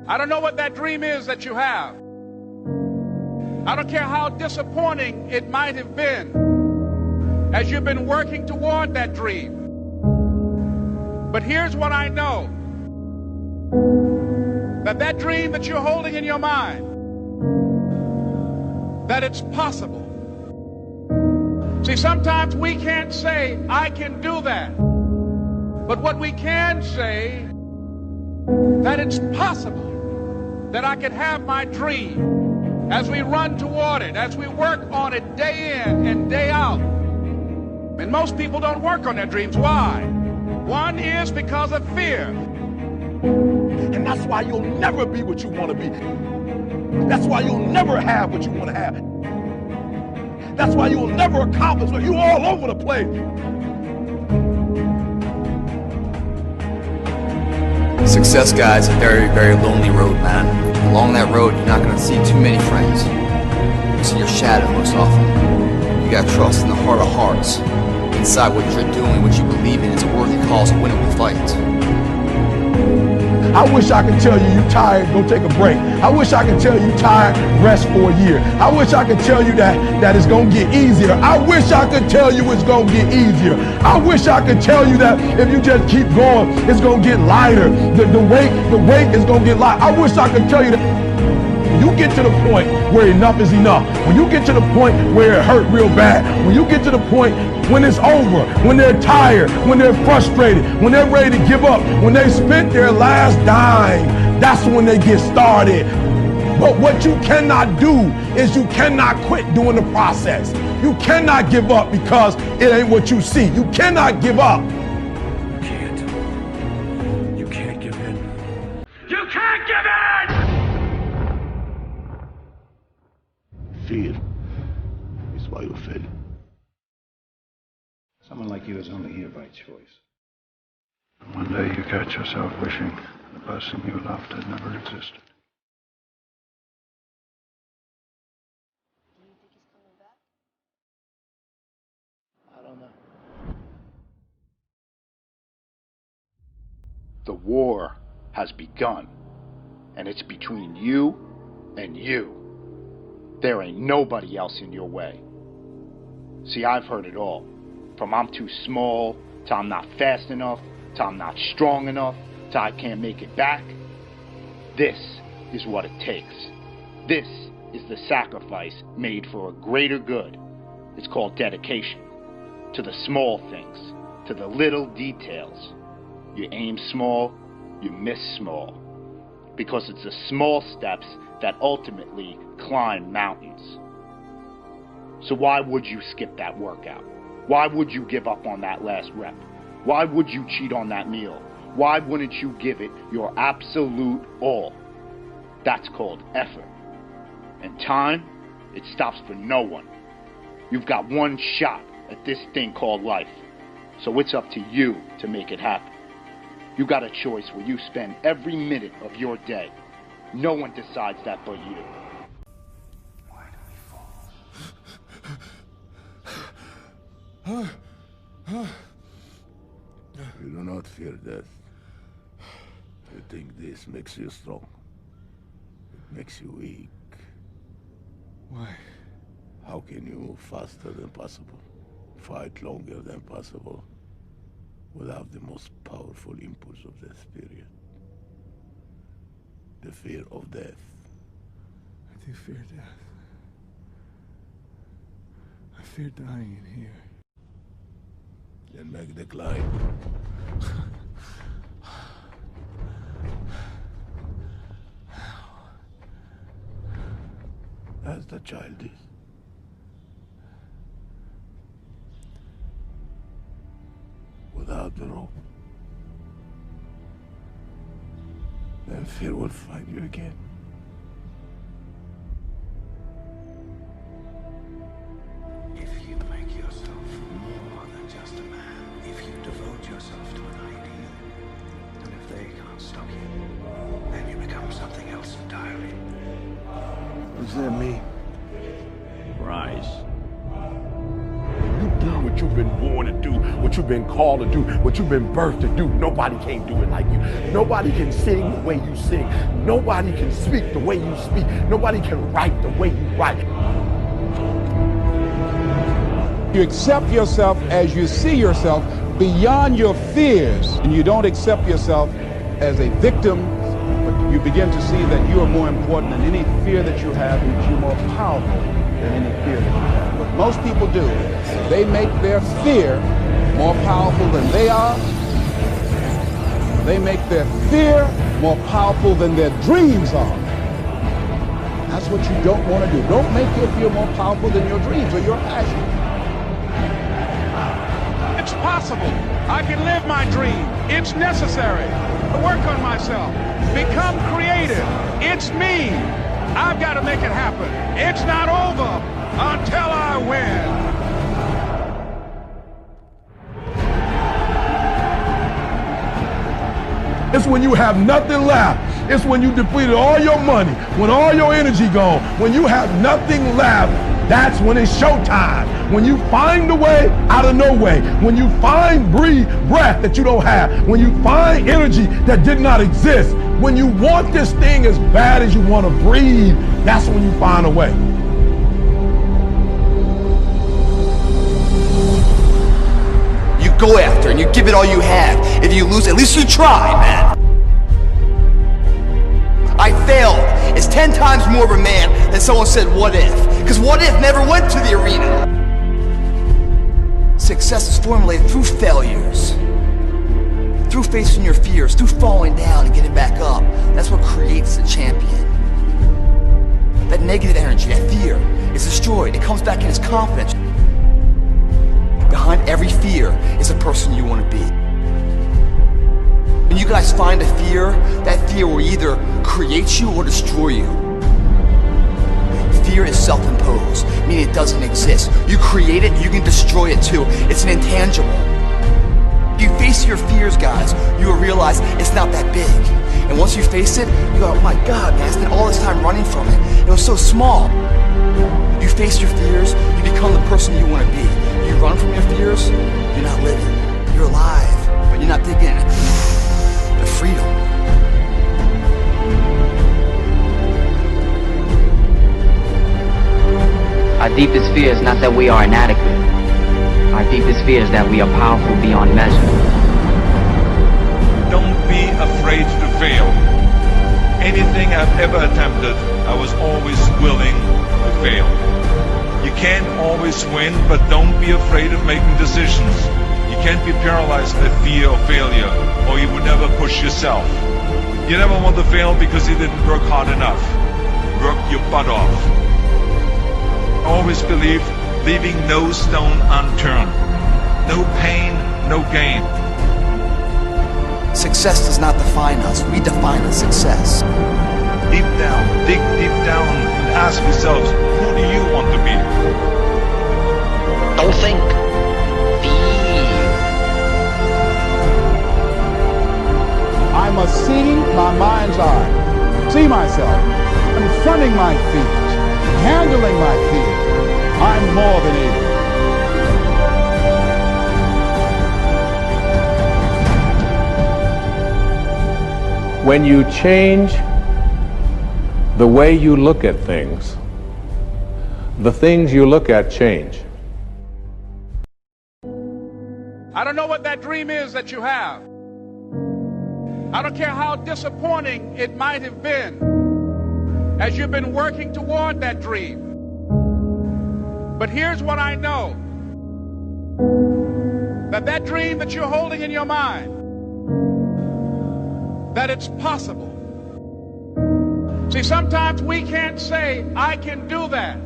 I don't know what that dream is that you have. I don't care how disappointing it might have been as you've been working toward that dream. But here's what I know. That dream that you're holding in your mind, that it's possible. See, sometimes we can't say, I can do that. But what we can say, that it's possible that I can have my dream as we run toward it, as we work on it day in and day out. And most people don't work on their dreams. Why? One is because of fear. And that's why you'll never be what you want to be. That's why you'll never have what you want to have. That's why you'll never accomplish what you're all over the place. Success, guys, a very, very lonely road, man. Along that road, you're not going to see too many friends. You see your shadow most often. You got to trust in the heart of hearts. Inside what you're doing, what you believe in, is a worthy cause, a winnable fight. I wish I could tell you you're tired, go take a break. I wish I could tell you you're tired, rest for a year. I wish I could tell you that it's going to get easier. I wish I could tell you it's going to get easier. I wish I could tell you that if you just keep going, it's going to get lighter. The weight is going to get light. I wish I could tell you that. When you get to the point where enough is enough, when you get to the point where it hurt real bad, when you get to the point when it's over, when they're tired, when they're frustrated, when they're ready to give up, when they spent their last dime, that's when they get started. But what you cannot do is you cannot quit doing the process. You cannot give up because it ain't what you see. You cannot give up. You can't. You can't give in. You can't give in! Fear is why you fail. Someone like you is only here by choice. One day you catch yourself wishing the person you loved had never existed. I don't know. The war has begun, and it's between you and you. There ain't nobody else in your way. See, I've heard it all. From I'm too small, to I'm not fast enough, to I'm not strong enough, to I can't make it back. This is what it takes. This is the sacrifice made for a greater good. It's called dedication. To the small things, to the little details. You aim small, you miss small. Because it's the small steps that ultimately climb mountains. So why would you skip that workout? Why would you give up on that last rep? Why would you cheat on that meal? Why wouldn't you give it your absolute all? That's called effort. And time, it stops for no one. You've got one shot at this thing called life. So it's up to you to make it happen. You got a choice where you spend every minute of your day. No one decides that but you. Why do we fall? You do not fear death. You think this makes you strong. It makes you weak. Why? How can you move faster than possible? Fight longer than possible? Without the most powerful impulse of the spirit. The fear of death. I do fear death. I fear dying in here. Then make the climb. As the child is. Without the rope. Then fear will find you again. If you make yourself more than just a man, if you devote yourself to an ideal, and if they can't stop you, then you become something else entirely. What does that mean? Rise. You done with what you've been born to do, what you've been called to do, what you've been birthed to do. Nobody can do it like you. Nobody can sing the way you sing. Nobody can speak the way you speak. Nobody can write the way you write. You accept yourself as you see yourself beyond your fears, and you don't accept yourself as a victim, but you begin to see that you are more important than any fear that you have, and that you're more powerful than any fear that you have. What most people do, they make their fear more powerful than they are. They make their fear more powerful than their dreams are. That's what you don't want to do. Don't make your fear more powerful than your dreams or your passion. It's possible. I can live my dream. It's necessary to work on myself. Become creative. It's me. I've got to make it happen. It's not over until I win. It's when you have nothing left. It's when you depleted all your money, when all your energy gone, when you have nothing left. That's when it's showtime. When you find a way out of no way. When you find breath that you don't have. When you find energy that did not exist. When you want this thing as bad as you want to breathe, that's when you find a way. You go after and you give it all you have. If you lose, at least you try, man. I failed. It's 10 times more of a man than someone said, what if? Because what if never went to the arena. Success is formulated through failures. Through facing your fears, through falling down and getting back up. That's what creates the champion. That negative energy, that fear, is destroyed. It comes back in its confidence. Behind every fear is a person you want to be. When you guys find a fear, that fear will either create you or destroy you. Fear is self-imposed, meaning it doesn't exist. You create it, you can destroy it too. It's an intangible. If you face your fears, guys, you will realize it's not that big. And once you face it, you go, oh my God, man, I spent all this time running from it. It was so small. You face your fears, you become the person you want to be. You run from your fears, you're not living. You're alive, but you're not taking the freedom. Our deepest fear is not that we are inadequate. Our deepest fear is that we are powerful beyond measure. Don't be afraid to fail. Anything I've ever attempted, I was always willing to fail. You can't always win, but don't be afraid of making decisions. You can't be paralyzed by fear of failure, or you would never push yourself. You never want to fail because you didn't work hard enough. Work your butt off. Always believe, leaving no stone unturned. No pain, no gain. Success does not define us. We define the success. Deep down, dig deep down and ask yourselves, who do you want to be? Don't think. Feel. I must see my mind's eye, see myself, confronting my fears, handling my fears. I'm more than able. When you change the way you look at things, the things you look at change. I don't know what that dream is that you have. I don't care how disappointing it might have been as you've been working toward that dream. But here's what I know. That dream that you're holding in your mind, that it's possible. See, sometimes we can't say, I can do that.